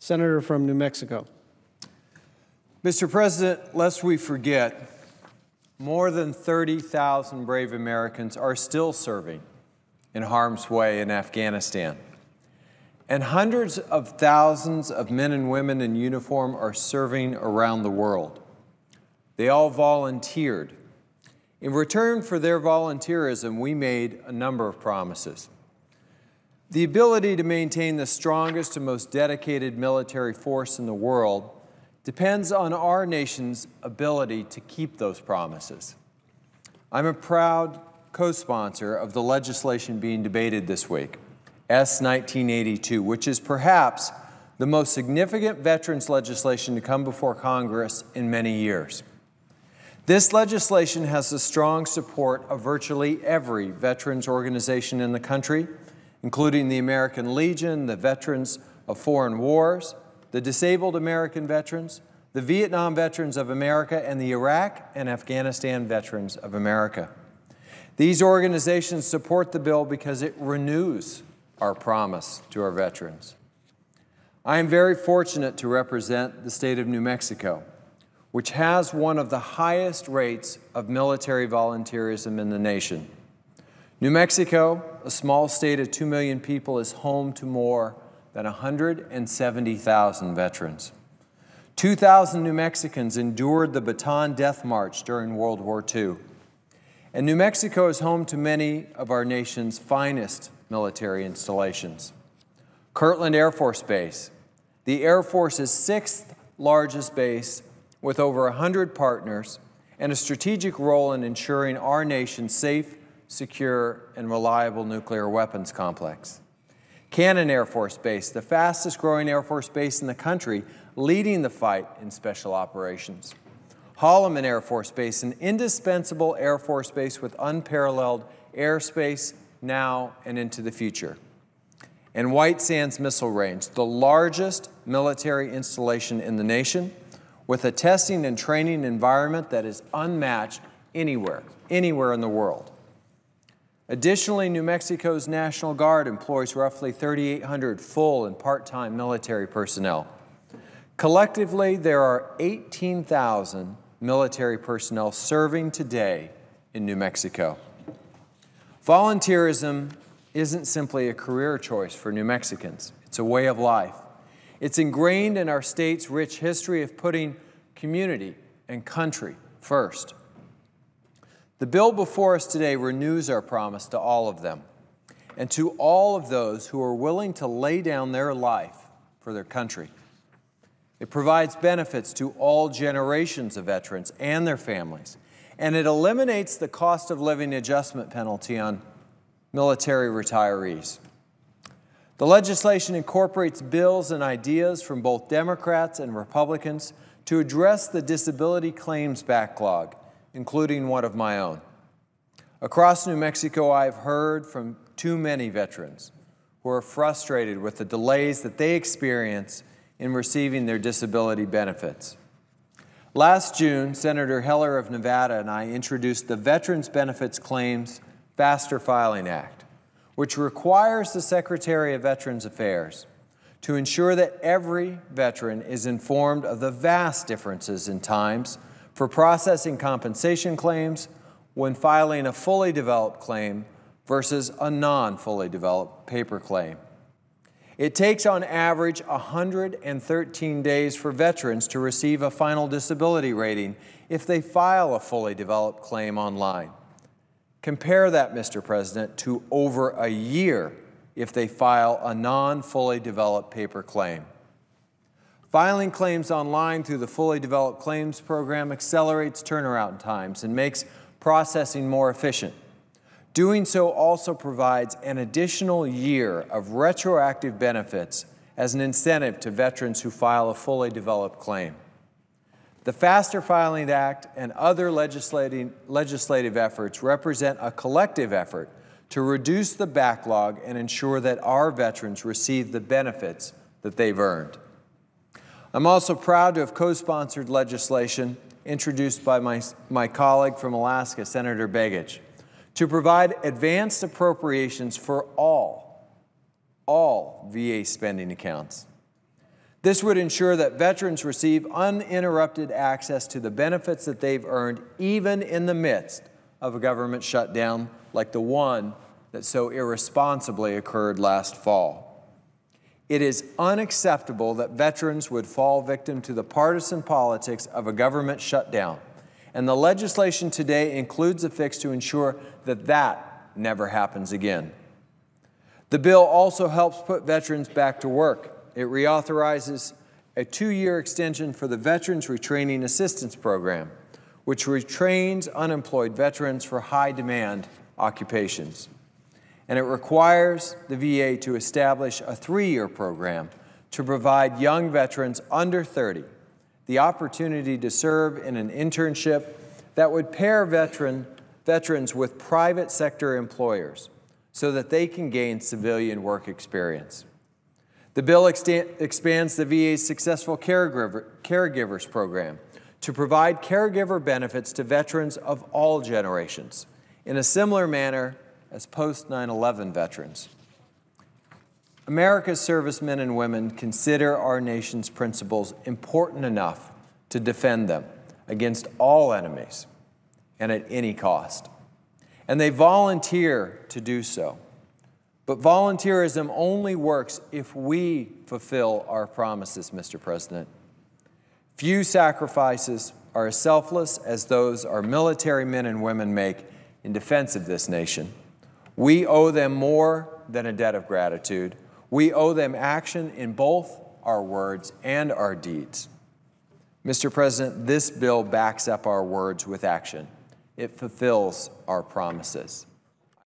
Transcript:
Senator from New Mexico. Mr. President, lest we forget, more than 30,000 brave Americans are still serving in harm's way in Afghanistan. And hundreds of thousands of men and women in uniform are serving around the world. They all volunteered. In return for their volunteerism, we made a number of promises. The ability to maintain the strongest and most dedicated military force in the world depends on our nation's ability to keep those promises. I'm a proud co-sponsor of the legislation being debated this week, S. 1982, which is perhaps the most significant veterans legislation to come before Congress in many years. This legislation has the strong support of virtually every veterans organization in the country, including the American Legion, the Veterans of Foreign Wars, the Disabled American Veterans, the Vietnam Veterans of America, and the Iraq and Afghanistan Veterans of America. These organizations support the bill because it renews our promise to our veterans. I am very fortunate to represent the state of New Mexico, which has one of the highest rates of military volunteerism in the nation. New Mexico, a small state of 2 million people, is home to more than 170,000 veterans. 2,000 New Mexicans endured the Bataan Death March during World War II. And New Mexico is home to many of our nation's finest military installations. Kirtland Air Force Base, the Air Force's 6th largest base with over 100 partners and a strategic role in ensuring our nation's safe, secure, and reliable nuclear weapons complex. Cannon Air Force Base, the fastest growing Air Force base in the country, leading the fight in special operations. Holloman Air Force Base, an indispensable Air Force base with unparalleled airspace now and into the future. And White Sands Missile Range, the largest military installation in the nation, with a testing and training environment that is unmatched anywhere in the world. Additionally, New Mexico's National Guard employs roughly 3,800 full and part-time military personnel. Collectively, there are 18,000 military personnel serving today in New Mexico. Volunteerism isn't simply a career choice for New Mexicans. It's a way of life. It's ingrained in our state's rich history of putting community and country first. The bill before us today renews our promise to all of them and to all of those who are willing to lay down their life for their country. It provides benefits to all generations of veterans and their families, and it eliminates the cost of living adjustment penalty on military retirees. The legislation incorporates bills and ideas from both Democrats and Republicans to address the disability claims backlog, including one of my own. Across New Mexico, I've heard from too many veterans who are frustrated with the delays that they experience in receiving their disability benefits. Last June, Senator Heller of Nevada and I introduced the Veterans Benefits Claims Faster Filing Act, which requires the Secretary of Veterans Affairs to ensure that every veteran is informed of the vast differences in times for processing compensation claims when filing a fully developed claim versus a non-fully developed paper claim. It takes on average 113 days for veterans to receive a final disability rating if they file a fully developed claim online. Compare that, Mr. President, to over a year if they file a non-fully developed paper claim. Filing claims online through the Fully Developed Claims Program accelerates turnaround times and makes processing more efficient. Doing so also provides an additional year of retroactive benefits as an incentive to veterans who file a fully developed claim. The Faster Filing Act and other legislative efforts represent a collective effort to reduce the backlog and ensure that our veterans receive the benefits that they've earned. I'm also proud to have co-sponsored legislation introduced by my colleague from Alaska, Senator Begich, to provide advanced appropriations for all VA spending accounts. This would ensure that veterans receive uninterrupted access to the benefits that they've earned, even in the midst of a government shutdown like the one that so irresponsibly occurred last fall. It is unacceptable that veterans would fall victim to the partisan politics of a government shutdown, and the legislation today includes a fix to ensure that that never happens again. The bill also helps put veterans back to work. It reauthorizes a 2-year extension for the Veterans Retraining Assistance Program, which retrains unemployed veterans for high-demand occupations. And it requires the VA to establish a 3-year program to provide young veterans under 30 the opportunity to serve in an internship that would pair veterans with private sector employers so that they can gain civilian work experience. The bill expands the VA's Successful Caregivers Program to provide caregiver benefits to veterans of all generations in a similar manner as post-9/11 veterans. America's servicemen and women consider our nation's principles important enough to defend them against all enemies and at any cost. And they volunteer to do so. But volunteerism only works if we fulfill our promises, Mr. President. Few sacrifices are as selfless as those our military men and women make in defense of this nation. We owe them more than a debt of gratitude. We owe them action in both our words and our deeds. Mr. President, this bill backs up our words with action. It fulfills our promises.